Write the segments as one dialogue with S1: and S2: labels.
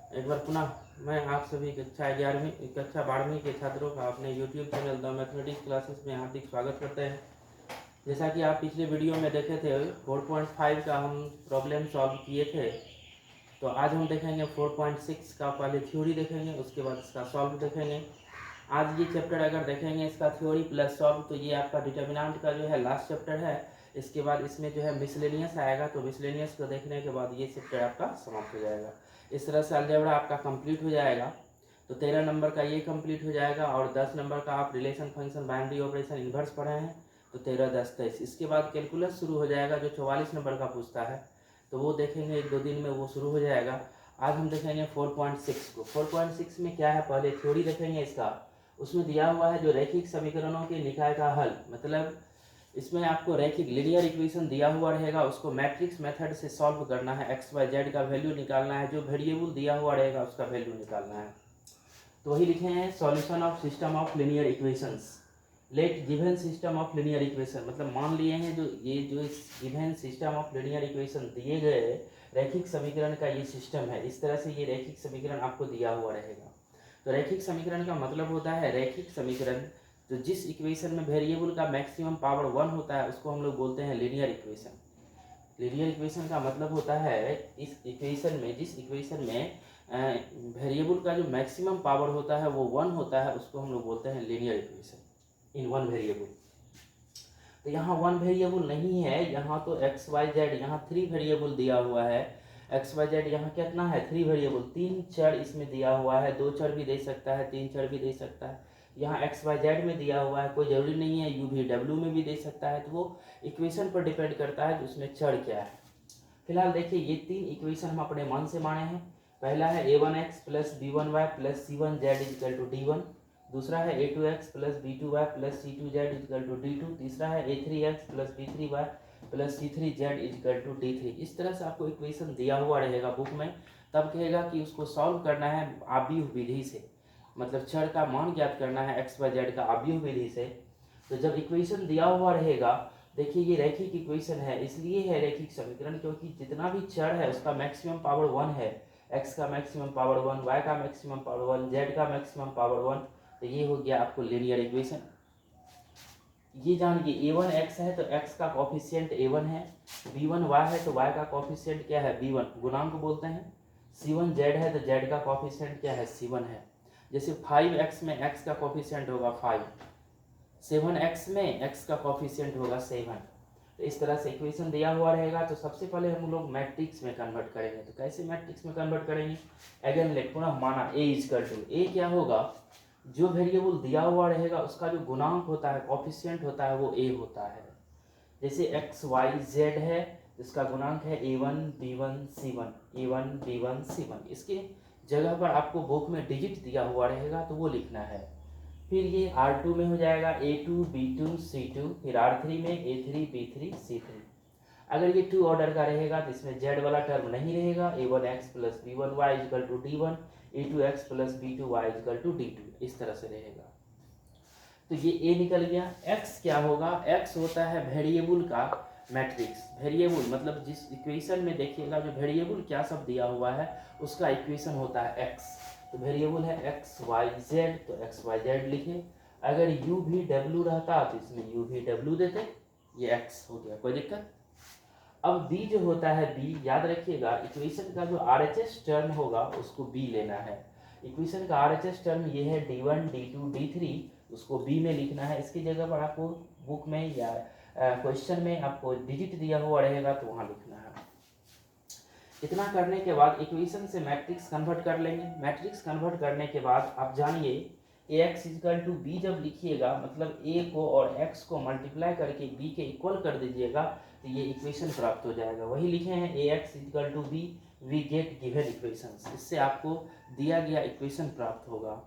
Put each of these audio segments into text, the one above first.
S1: एक बार पुनः मैं आप सभी कक्षा 11वीं कक्षा 12वीं के छात्रों का अपने YouTube channel the mathematics classes में हार्दिक स्वागत करते हैं। जैसा कि आप पिछले वीडियो में देखे थे 4.5 का हम प्रॉब्लम सॉल्व किए थे, तो आज हम देखेंगे 4.6 का। पहले थ्योरी देखेंगे, उसके बाद इसका सॉल्व देखेंगे। आज ये चैप्टर अगर देखेंगे इसका थ्योरी प्लस सॉल्व, तो ये आपका डिटर्मिनेंट का जो है लास्ट चैप्टर है। इसके बाद इसमें जो है मिसलेनियस आएगा, तो मिसलेनियस को देखने के बाद ये चैप्टर आपका समाप्त हो जाएगा। इस तरह से अलजेब्रा आपका कंप्लीट हो जाएगा। तो 13 नंबर का ये कंप्लीट हो जाएगा, और 10 नंबर का आप relation function binary operation inverse पढ़े हैं, तो 13, 10, 23। इसके बाद कैलकुलस शुरू हो जाएगा, जो 44 नंबर का पूछता है, तो वो देखेंगे 1-2 दिन में वो शुरू हो जाएगा। आज हम देखेंगे 4.6 को। 4.6 में क्या है, पहले थ्योरी देखेंगे इसका। उसमें दिया हुआ है जो रैखिक समीकरणों के निकाय का हल, मतलब इसमें आपको रैखिक लीनियर इक्वेशन दिया हुआ रहेगा, उसको मैट्रिक्स मेथड से सॉल्व करना है। एक्स वाई जेड का वैल्यू निकालना है, जो वेरिएबल दिया हुआ रहेगा उसका वैल्यू निकालना है। तो वही लिखे हैं, solution of system of linear equations. Let given system of linear equation, मतलब मान लिए हैं जो given system of linear equation दिए गए रैखिक समीकरण का ये सिस्टम है। इस तरह से ये रैखिक समीकरण आपको दिया हुआ रहेगा। तो रैखिक समीकरण का मतलब होता है रैखिक समीकरण, तो जिस इक्वेशन में वेरिएबल का मैक्सिमम पावर 1 होता है उसको हम लोग बोलते हैं लीनियर इक्वेशन। लीनियर इक्वेशन का मतलब होता है इस इक्वेशन में, जिस इक्वेशन में वेरिएबल का जो मैक्सिमम पावर होता है वो 1 होता है, उसको हम लोग बोलते हैं linear equation in one variable. तो यहाँ 1 वेरिएबल नहीं है, यहाँ तो एक्स वाई जेड, यहाँ 3 वेरिएबल दिया हुआ है। एक्स वाई जेड यहाँ कितना है, 3 वेरिएबल, 3 चर इसमें दिया हुआ है। 2 चर भी दे सकता है, 3 चर भी दे सकता है। यहाँ एक्स वाई जेड में दिया हुआ है, कोई ज़रूरी नहीं है, यू वी डब्ल्यू में भी दे सकता है। तो वो इक्वेशन पर डिपेंड करता है कि उसमें चर क्या है। फिलहाल देखिए, ये 3 इक्वेशन हम अपने मन से माने हैं। पहला है a1x plus b1y plus c1z is equal to d1। दूसरा है a2x plus b2y plus c2z is equal to d2। तीसरा है a3x plus b3y plus c3z is equal to d3। इस तरह से आपको इक्वेशन दिया हुआ रहेगा बुक में, तब कहेगा कि उसको सॉल्व करना है आव्यूह विधि से, मतलब चर का मान ज्ञात करना है एक्स वाई जेड का आव्यूह विधि से। तो जब इक्वेशन दिया हुआ रहेगा, देखिए ये रैखिक इक्वेशन है, इसलिए है रैखिक समीकरण क्योंकि जितना भी चर है उसका मैक्सिमम पावर 1 है। x का मैक्सिमम पावर 1, y का मैक्सिमम पावर 1, z का मैक्सिमम पावर 1। तो ये हो गया आपको लीनियर इक्वेशन। ये जानिए a1x है तो x का कॉफिशिएंट a1 है, b1y है तो y का कॉफिशिएंट क्या है, b1 गुणांक बोलते हैं। c1z है तो z का कॉफिशिएंट क्या है, c1 है। जैसे 5x में x का कॉफिशिएंट होगा 5, 7x में x का कॉफिशिएंट होगा 7। तो इस तरह से इक्वेशन दिया हुआ रहेगा। तो सबसे पहले हम लोग मैट्रिक्स में कन्वर्ट करेंगे। तो कैसे मैट्रिक्स में कन्वर्ट करेंगे, अगेन लेट पुनः माना a इजकल टू, ए क्या होगा, जो वेरिएबल दिया हुआ रहेगा उसका जो गुणांक होता है, कॉफिशिएंट होता है, वो a होता है। जैसे एक्स वाई जेड है, इसका गुणांक है a1 b1 c1, a1 b1 c1। इसके जगह पर आपको बुक में डिजिट दिया हुआ रहेगा तो वो लिखना है। फिर ये R2 में हो जाएगा A2 B2 C2, फिर R3 में A3 B3 C3। अगर ये 2 ऑर्डर का रहेगा तो इसमें Z वाला टर्म नहीं रहेगा, a1x plus b1y equal to d1, a2x plus b2y equal to d2, इस तरह से रहेगा। तो ये A निकल गया। X क्या होगा, X होता है वेरिएबल का मैट्रिक्स। वेरिएबल मतलब जिस इक्वेशन में देखिएगा जो वेरिएबल क्या सब दिया हुआ है उसका इक्वेशन होता है X। तो वेरिएबल है एक्स वाई जेड, तो एक्स वाई जेड लिखे। अगर यू भी डब्ल्यू रहता तो इसमें यू भी डब्ल्यू देते, ये एक्स हो गया, कोई दिक्कत। अब बी जो होता है, बी याद रखिएगा, इक्वेशन का जो आरएचएस टर्म होगा उसको बी लेना है। इक्वेशन का आरएचएस टर्म ये है d1 d2 d3, उसको बी में लिखना है। इसकी जगह पर आपको बुक में या क्वेश्चन में आपको डिजिट दिया हुआ रहेगा तो वहाँ लिखना है। इतना करने के बाद इक्वेशन से मैट्रिक्स कन्वर्ट कर लेंगे। मैट्रिक्स कन्वर्ट करने के बाद आप जानिए ax इजकल टू बी जब लिखिएगा, मतलब a को और x को मल्टीप्लाई करके b के इक्वल कर दीजिएगा, तो ये इक्वेशन प्राप्त हो जाएगा। वही लिखे हैं ax equal to b, we get given equations. इससे आपको दिया गया इक्वेशन प्राप्त होगा।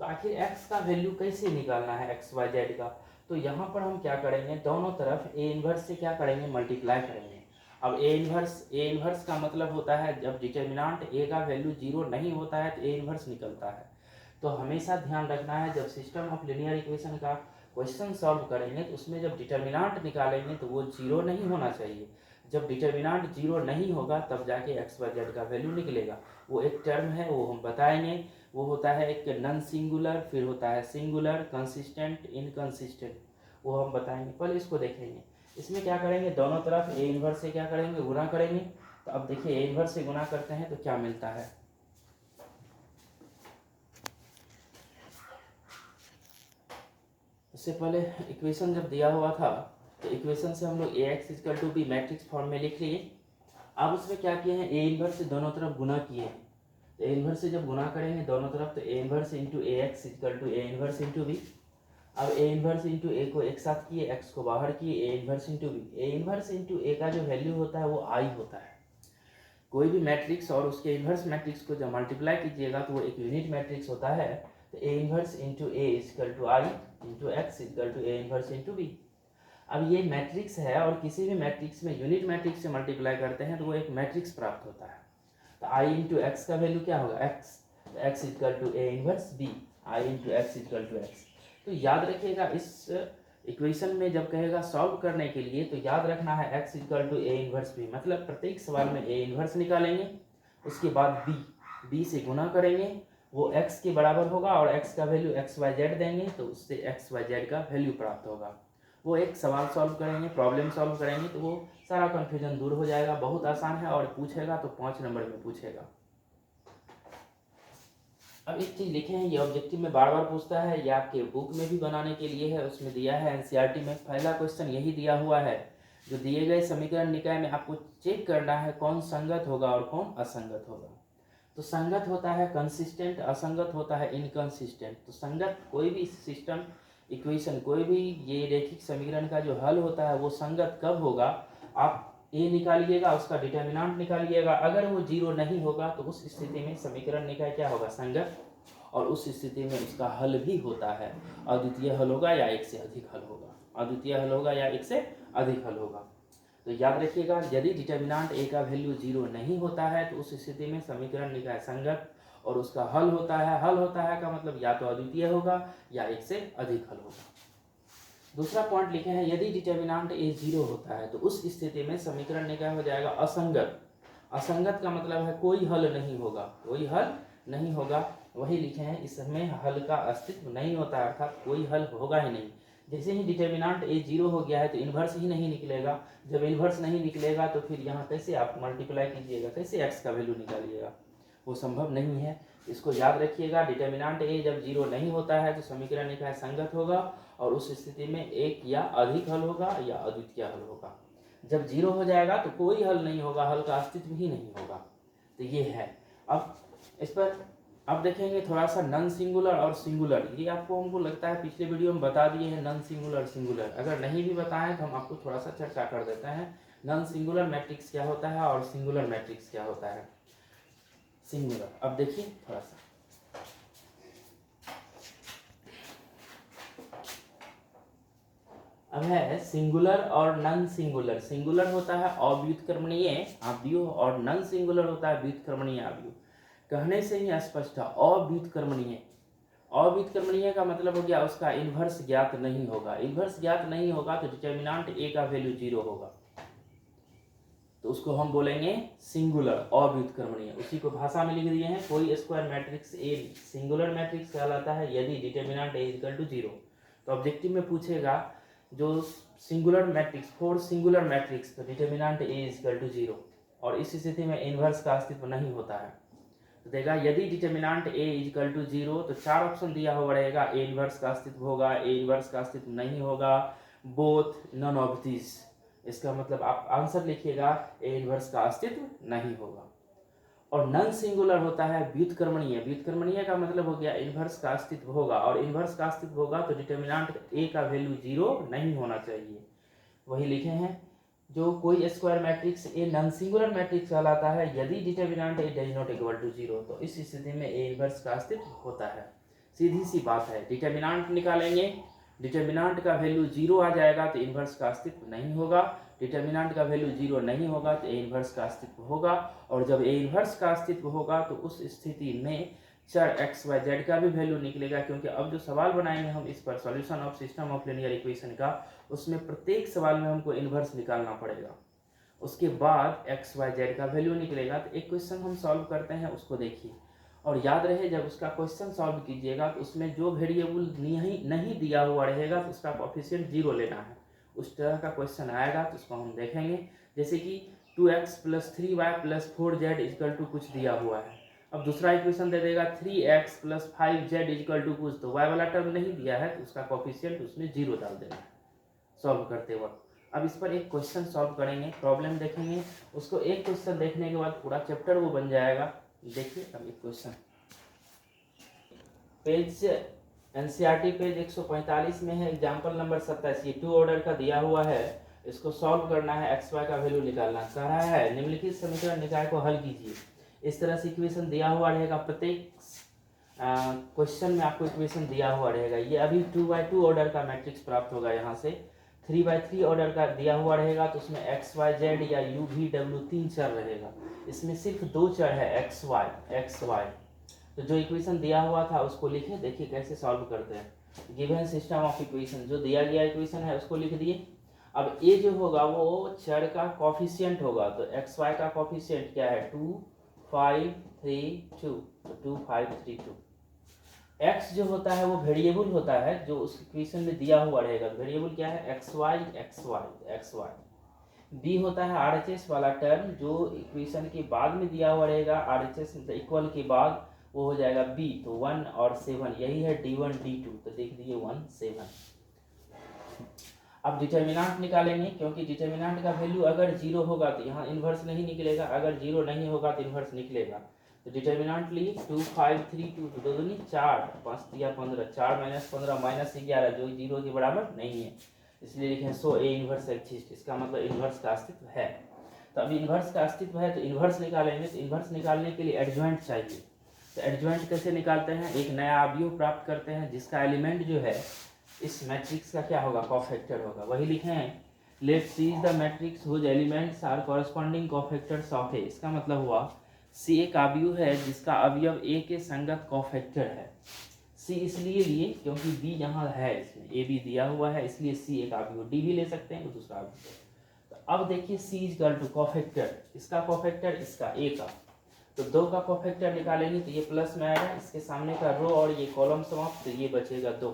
S1: तो आखिर x का वैल्यू कैसे निकालना है एक्स वाई जेड का, तो यहाँ पर हम क्या करेंगे, दोनों तरफ a इन्वर्स से क्या करेंगे, मल्टीप्लाई करेंगे। अब ए इन्वर्स का मतलब होता है जब डिटर्मिनेंट a का वैल्यू 0 नहीं होता है तो a इन्वर्स निकलता है। तो हमेशा ध्यान रखना है जब सिस्टम ऑफ लीनियर इक्वेशन का क्वेश्चन सॉल्व करेंगे तो उसमें जब डिटर्मिनेंट निकालेंगे तो वो 0 नहीं होना चाहिए। जब डिटर्मिनांट जीरो नहीं होगा तब जाके एक्स वाई जेड का वैल्यू निकलेगा। वो एक टर्म है, वो हम बताएंगे। वो होता है एक नॉन सिंगुलर, फिर होता है सिंगुलर, कंसिस्टेंट, इनकंसिस्टेंट, वो हम बताएंगे। पहले इसको देखेंगे। इसमें क्या करेंगे, दोनों तरफ ए इनवर्स से क्या करेंगे, गुणा करेंगे। तो अब देखिए ए इनवर्स से गुणा करते हैं तो क्या मिलता है। इससे पहले इक्वेशन जब दिया हुआ था तो इक्वेशन से हम लोग A x equal to B matrix form में लिख लिए। अब उसमें क्या किए हैं, ए इनवर्स से दोनों तरफ गुना किए हैं। तो ए इनवर्स से जब गुना करेंगे दोनों तरफ तो A inverse into A x equal to A inverse into B. अब ए इनवर्स इंटू ए को एक साथ किए, एक्स को बाहर किए, A inverse into B. A inverse into A का जो वैल्यू होता है वो आई होता है। कोई भी मैट्रिक्स और उसके इनवर्स मैट्रिक्स को जब मल्टीप्लाई कीजिएगा तो वो एक यूनिट मैट्रिक्स होता है। तो A inverse into A equal to I into X equal to A inverse into B. अब ये मैट्रिक्स है और किसी भी मैट्रिक्स में यूनिट मैट्रिक्स से मल्टीप्लाई करते हैं तो वो एक मैट्रिक्स प्राप्त होता है। तो आई इंटू एक्स का वैल्यू क्या होगा, एक्स। तो X equal to A inverse B, I into X equal to X. तो याद रखिएगा इस इक्वेशन में जब कहेगा सॉल्व करने के लिए तो याद रखना है X equal to A inverse B, मतलब प्रत्येक सवाल में ए इनवर्स निकालेंगे, उसके बाद बी से गुना करेंगे, वो एक्स के बराबर होगा और एक्स का वैल्यू एक्स वाई जेड देंगे तो उससे एक्स वाई जेड का वैल्यू प्राप्त होगा। वो एक सवाल सॉल्व करेंगे, प्रॉब्लम सॉल्व करेंगे तो वो सारा कन्फ्यूजन दूर हो जाएगा। बहुत आसान है और पूछेगा तो 5 नंबर में पूछेगा। अब एक चीज़ लिखे हैं, ये ऑब्जेक्टिव में बार बार पूछता है, ये आपके बुक में भी बनाने के लिए है, उसमें दिया है एनसीईआरटी में। पहला क्वेश्चन यही दिया हुआ है, जो दिए गए समीकरण निकाय में आपको चेक करना है कौन संगत होगा और कौन असंगत होगा। तो संगत होता है कंसिस्टेंट, असंगत होता है इनकंसिस्टेंट। तो संगत कोई भी सिस्टम इक्वेशन, कोई भी ये रैखिक समीकरण का जो हल होता है वो संगत कब होगा, आप ए निकालिएगा, उसका डिटर्मिनेंट निकालिएगा। अगर वो जीरो नहीं होगा तो उस स्थिति में समीकरण निकाय क्या होगा, संगत, और उस स्थिति में उसका हल भी होता है। अद्वितीय हल होगा या एक से अधिक हल होगा, अद्वितीय हल होगा या एक से अधिक हल होगा। तो याद रखिएगा, यदि डिटर्मिनेंट ए का वैल्यू जीरो नहीं होता है तो उस स्थिति में समीकरण निकाय संगत और उसका हल होता है। हल होता है का मतलब या तो अद्वितीय होगा या एक से अधिक हल होगा। दूसरा पॉइंट लिखे हैं, यदि डिटर्मिनेंट ए जीरो होता है तो उस स्थिति में समीकरण निकाय हो जाएगा असंगत। असंगत का मतलब है कोई हल नहीं होगा, कोई हल नहीं होगा। वही लिखे हैं, इसमें हल का अस्तित्व नहीं होता है, अर्थात कोई हल होगा ही नहीं। जैसे ही डिटर्मिनेंट ए जीरो हो गया है तो इन्वर्स ही नहीं निकलेगा। जब इन्वर्स नहीं निकलेगा तो फिर यहाँ कैसे आप मल्टीप्लाई कीजिएगा, कैसे एक्स का वैल्यू निकालिएगा, वो संभव नहीं है। इसको याद रखिएगा, डिटर्मिनेंट ए जब जीरो नहीं होता है तो समीकरण निकाय संगत होगा और उस स्थिति में एक या अधिक हल होगा या अद्वितीय हल होगा। जब जीरो हो जाएगा तो कोई हल नहीं होगा, हल का अस्तित्व ही नहीं होगा। तो ये है। अब इस पर अब देखेंगे थोड़ा सा नॉन सिंगुलर और सिंगुलर। ये आपको हमको लगता है पिछले वीडियो में बता दिए हैं नॉन सिंगुलर सिंगुलर। अगर नहीं भी बताएं तो हम आपको थोड़ा सा चर्चा कर देते हैं। नॉन सिंगुलर मैट्रिक्स क्या होता है और सिंगुलर मैट्रिक्स क्या होता है। सिंगुलर, अब देखिए थोड़ा सा, अब है सिंगुलर और नॉन सिंगुलर। सिंगुलर होता है अव्युत्क्रमणीय अवयव और नॉन सिंगुलर होता है व्युत्क्रमणीय अवयव। कहने से ही स्पष्ट है, अव्युत्क्रमणीय। अव्युत्क्रमणीय का मतलब हो गया उसका इन्वर्स ज्ञात नहीं होगा। इन्वर्स ज्ञात नहीं होगा तो डिटर्मिनेंट ए का वैल्यू जीरो होगा, तो उसको हम बोलेंगे सिंगुलर, अव्युत्क्रमणीय। उसी को भाषा में लिख दिए हैं, कोई square matrix A singular matrix कहलाता है यदि determinant A equal to zero. तो ऑब्जेक्टिव में पूछेगा जो सिंगुलर मैट्रिक्स, 4 सिंगुलर मैट्रिक्स, तो determinant A equal to zero, और इस स्थिति में इन्वर्स का अस्तित्व नहीं होता है। तो देगा यदि determinant A equal to zero, तो 4 ऑप्शन दिया हुआ रहेगा। ए इन्वर्स का अस्तित्व होगा, ए इन्वर्स का अस्तित्व नहीं होगा, बोथ, नन ऑफ दिस। इसका मतलब आप आंसर लिखिएगा, ए इन्वर्स का अस्तित्व नहीं होगा। और नॉन सिंगुलर होता है व्युत्क्रमणीय। व्युत्क्रमणीय का मतलब हो गया इन्वर्स का अस्तित्व होगा, और इन्वर्स का अस्तित्व होगा तो डिटर्मिनेंट ए का वैल्यू जीरो नहीं होना चाहिए। वही लिखे हैं, जो कोई square matrix a non singular matrix कहलाता है यदि determinant A does not equal to zero, तो इस स्थिति में ए इन्वर्स का अस्तित्व होता है। सीधी सी बात है, डिटर्मिनेंट निकालेंगे, डिटर्मिनेंट का वैल्यू जीरो आ जाएगा तो इन्वर्स का अस्तित्व नहीं होगा। डिटर्मिनेंट का वैल्यू जीरो नहीं होगा तो ए इन्वर्स का अस्तित्व होगा, और जब ए इन्वर्स का अस्तित्व होगा तो उस स्थिति में चर एक्स वाई जेड का भी वैल्यू निकलेगा। क्योंकि अब जो सवाल बनाएंगे हम इस पर, solution of system of linear equation का, उसमें प्रत्येक सवाल में हमको इन्वर्स निकालना पड़ेगा। उसके बाद एक्स वाई जेड का वैल्यू निकलेगा। तो एक क्वेश्चन हम सॉल्व करते हैं, उसको देखिए और याद रहे जब उसका क्वेश्चन सॉल्व कीजिएगा तो उसमें जो वेरिएबल नहीं दिया हुआ रहेगा तो उसका कोएफिशिएंट 0 लेना है। उस तरह का क्वेश्चन आएगा तो उसको हम देखेंगे। जैसे कि 2x + 3y + 4z = कुछ दिया हुआ है। अब दूसरा इक्वेशन दे देगा 3x + 5z = कुछ, तो y वाला टर्म नहीं दिया है तो उसका कोएफिशिएंट उसमें 0 डाल देना है सॉल्व करते वक्त। अब इस पर एक क्वेश्चन सॉल्व करेंगे, प्रॉब्लम देखेंगे, उसको एक क्वेश्चन देखने के बाद पूरा चैप्टर वो बन जाएगा। देखिए अब एक क्वेश्चन पेज एनसीईआरटी पेज 145 में है, एग्जाम्पल नंबर 27। ये 2 ऑर्डर का दिया हुआ है, इसको सॉल्व करना है, एक्स वाई का वैल्यू निकालना। कह रहा है निम्नलिखित समीकरण निकाय को हल कीजिए। इस तरह से इक्वेशन दिया हुआ रहेगा, प्रत्येक क्वेश्चन में आपको इक्वेशन दिया हुआ रहेगा। ये अभी 2x2 ऑर्डर का मैट्रिक्स प्राप्त होगा। यहाँ से 3x3 ऑर्डर का दिया हुआ रहेगा तो उसमें एक्स वाई जेड या यू वी डब्ल्यू 3 चर रहेगा। इसमें सिर्फ 2 चर है, एक्स वाई। तो जो इक्वेशन दिया हुआ था उसको लिखे, देखिए कैसे सॉल्व करते हैं। गिवन सिस्टम ऑफ इक्वेशन, जो दिया गया इक्वेशन है उसको लिख दिए। अब ये जो होगा वो चर का कोफिशिएंट होगा, तो एक्स वाई का कोफिशिएंट क्या है 2 5 3 2, तो 2 5 3 2। एक्स जो होता है वो वेरिएबल होता है जो उस इक्वेशन में दिया हुआ रहेगा। वेरिएबल क्या है एक्स वाई। बी होता है आरएचएस वाला टर्म जो इक्वेशन के बाद में दिया हुआ रहेगा, आरएचएस इक्वल के बाद वो हो जाएगा बी, तो 1 और 7, यही है d1 d2, तो देख दीजिए 1 7। अब डिटर्मिनेंट निकालेंगे, क्योंकि डिटर्मिनेंट का वैल्यू अगर 0 होगा तो यहाँ इन्वर्स नहीं निकलेगा, अगर 0 नहीं होगा तो इन्वर्स निकलेगा। तो डिटर्मिनेंट लिए 2 5 3 2, तो 2 दूनी 4, 5 दिया 15, 4 - 15 -11 जो 0 के बराबर नहीं है, इसलिए लिखें सो ए इन्वर्स एक्सिस्ट। इसका मतलब इन्वर्स का अस्तित्व है। तो अभी इन्वर्स का अस्तित्व है तो इन्वर्स निकालेंगे। तो इन्वर्स निकालने के लिए एडजॉइंट चाहिए। तो एडजॉइंट कैसे निकालते हैं, एक नया अवयव प्राप्त करते हैं जिसका एलिमेंट जो है इस मैट्रिक्स का क्या होगा, कोफैक्टर होगा। वही लिखे हैं, let C is the matrix whose elements are corresponding cofactors of A. इसका मतलब हुआ सी एक अवयव है जिसका अवयव ए के संगत कोफैक्टर है। सी इसलिए लिए क्योंकि बी यहाँ है, इसमें ए बी दिया हुआ है, इसलिए सी एक अवयव। डी भी ले सकते हैं, दूसरा अवयव। तो अब देखिए सी इज इक्वल टू कोफैक्टर, इसका कोफैक्टर इसका ए का, तो 2 का कोफैक्टर निकालेंगे तो ये प्लस में आएगा, इसके सामने का रो और ये कॉलम समाप्त, तो ये बचेगा 2,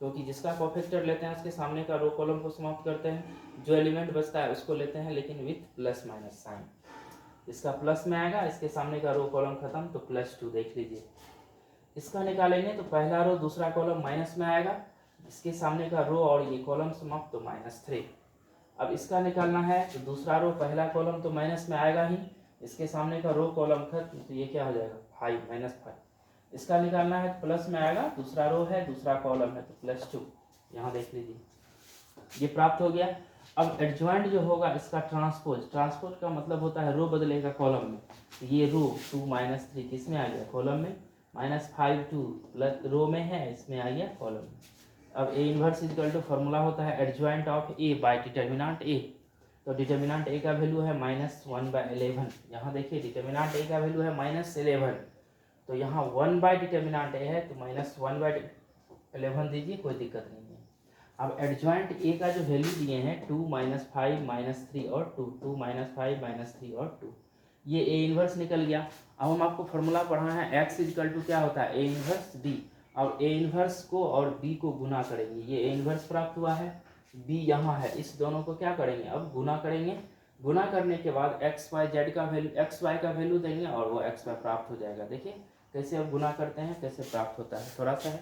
S1: क्योंकि जिसका कोफैक्टर लेते हैं उसके सामने का रो कॉलम को समाप्त करते हैं, जो एलिमेंट बचता है उसको लेते हैं लेकिन विथ प्लस माइनस साइन। इसका प्लस में आएगा, इसके सामने का रो कॉलम खत्म, तो +2 देख लीजिए। इसका निकालेंगे तो पहला रो दूसरा कॉलम माइनस में आएगा, इसके सामने का रो और ये कॉलम समाप्त, तो -3। अब इसका निकालना है तो दूसरा रो पहला कॉलम तो माइनस में आएगा ही, इसके सामने का रो कॉलम खत्म, तो ये क्या हो जाएगा 5 -5। इसका निकालना है तो प्लस में आएगा, दूसरा रो है दूसरा कॉलम है, तो +2 यहाँ देख लीजिए, ये प्राप्त हो गया। अब एडजॉइंट जो होगा इसका ट्रांसपोज का मतलब होता है रो बदलेगा कॉलम में, तो ये रो 2 -3 किस में आ गया, कॉलम में, -5 2 प्लस रो में है, इसमें आ गया कॉलम में। अब A inverse equal to formula होता है adjoint of A by determinant A. तो डिटर्मिनेंट ए का वैल्यू है -1/11। यहाँ देखिए डिटर्मिनेंट ए का वैल्यू है -11, तो यहाँ 1 डिटर्मिनेंट ए है तो -1/11 दीजिए, कोई दिक्कत नहीं है। अब एडजॉइंट ए का जो वैल्यू दिए हैं 2 -5 -3 और 2, 2 -5 -3 और 2, ये ए इन्वर्स निकल गया। अब हम आपको फॉर्मूला पढ़ा है एक्स इक्वल टू क्या होता है, ए इन्वर्स बी। अब ए इन्वर्स को और बी को गुना करेंगे, ये ए इन्वर्स प्राप्त हुआ है, बी यहाँ है, इस दोनों को क्या करेंगे, अब गुना करेंगे। गुना करने के बाद एक्स वाई जेड का वैल्यू, एक्स वाई का वैल्यू देंगे और वो एक्स वाई प्राप्त हो जाएगा। देखिए कैसे अब गुना करते हैं, कैसे प्राप्त होता है, थोड़ा सा है।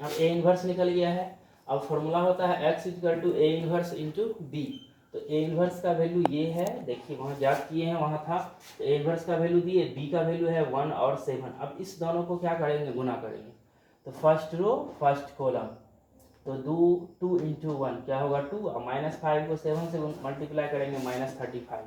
S1: अब ए इन्वर्स निकल गया है। अब फॉर्मूला होता है X equal to A inverse into B. तो ए इन्वर्स का वैल्यू ये है, देखिए वहाँ याद किए हैं, वहाँ था, तो ए इन्वर्स का वैल्यू दिए, बी का वैल्यू है 1 और 7। अब इस दोनों को क्या करेंगे, गुना करेंगे। तो फर्स्ट रो फर्स्ट कॉलम, तो 2 × 1 क्या होगा 2, और -5 को 7 से मल्टीप्लाई करेंगे -35।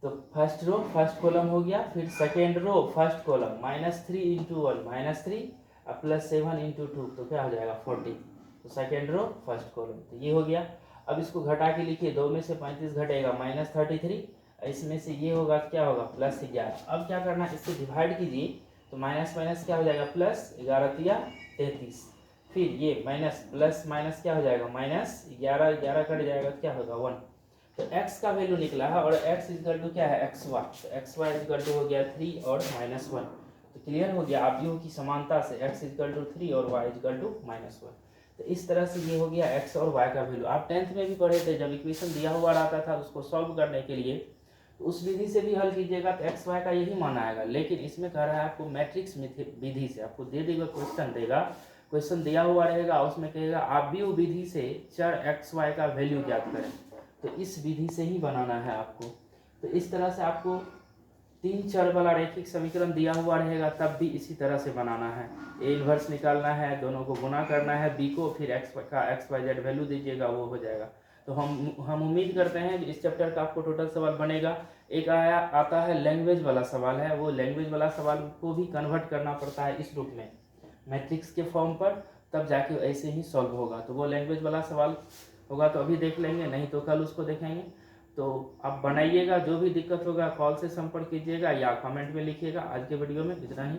S1: तो फर्स्ट रो फर्स्ट कॉलम हो गया, फिर सेकेंड रो फर्स्ट कॉलम -3 × 1 -3 और +7 × 2, तो क्या हो जाएगा 40। तो सेकेंड रो फर्स्ट कॉलम, तो ये हो गया। अब इसको घटा के लिखिए, 2 में से 35 घटेगा -33, इसमें से ये होगा क्या होगा +11। अब क्या करना है, इससे डिवाइड कीजिए, तो माइनस माइनस क्या हो जाएगा +11 × 33, फिर ये माइनस प्लस माइनस क्या हो जाएगा, -11, 11 कट जाएगा, क्या होगा 1। तो x का वैल्यू निकला है और x इक्वल टू क्या है, xy। तो xy इक्वल टू हो गया 3 और -1। तो क्लियर हो गया आप की समानता से x इक्वल टू 3 और y इक्वल टू -1। तो इस तरह से ये हो गया x और y का वैल्यू। आप 10th में भी पढ़े थे, जब इक्वेशन दिया हुआ रहता था उसको सॉल्व करने के लिए तो उस विधि से भी हल कीजिएगा तो एक्स वाई का यही मान आएगा। लेकिन इसमें कह रहा है आपको मैट्रिक्स विधि से, आपको दे देगा क्वेश्चन दिया हुआ रहेगा, उसमें कहेगा आप भी वो विधि से चर एक्स वाई का वैल्यू ज्ञात करें। तो इस विधि से ही बनाना है आपको। तो इस तरह से आपको 3 चर वाला रैखिक समीकरण दिया हुआ रहेगा, तब भी इसी तरह से बनाना है। ए इन्वर्स निकालना है, दोनों को गुना करना है, बी को फिर एक्स का XYZ वैल्यू दीजिएगा, वो हो जाएगा। तो हम उम्मीद करते हैं कि इस चैप्टर का आपको टोटल सवाल बनेगा। एक आता है लैंग्वेज वाला सवाल है, वो लैंग्वेज वाला सवाल को भी कन्वर्ट करना पड़ता है इस रूप में मैट्रिक्स के फॉर्म पर, तब जाके ऐसे ही सॉल्व होगा। तो वो लैंग्वेज वाला सवाल होगा तो अभी देख लेंगे, नहीं तो कल उसको देखेंगे। तो आप बनाइएगा, जो भी दिक्कत होगा कॉल से संपर्क कीजिएगा या कमेंट में लिखिएगा। आज के वीडियो में इतना ही।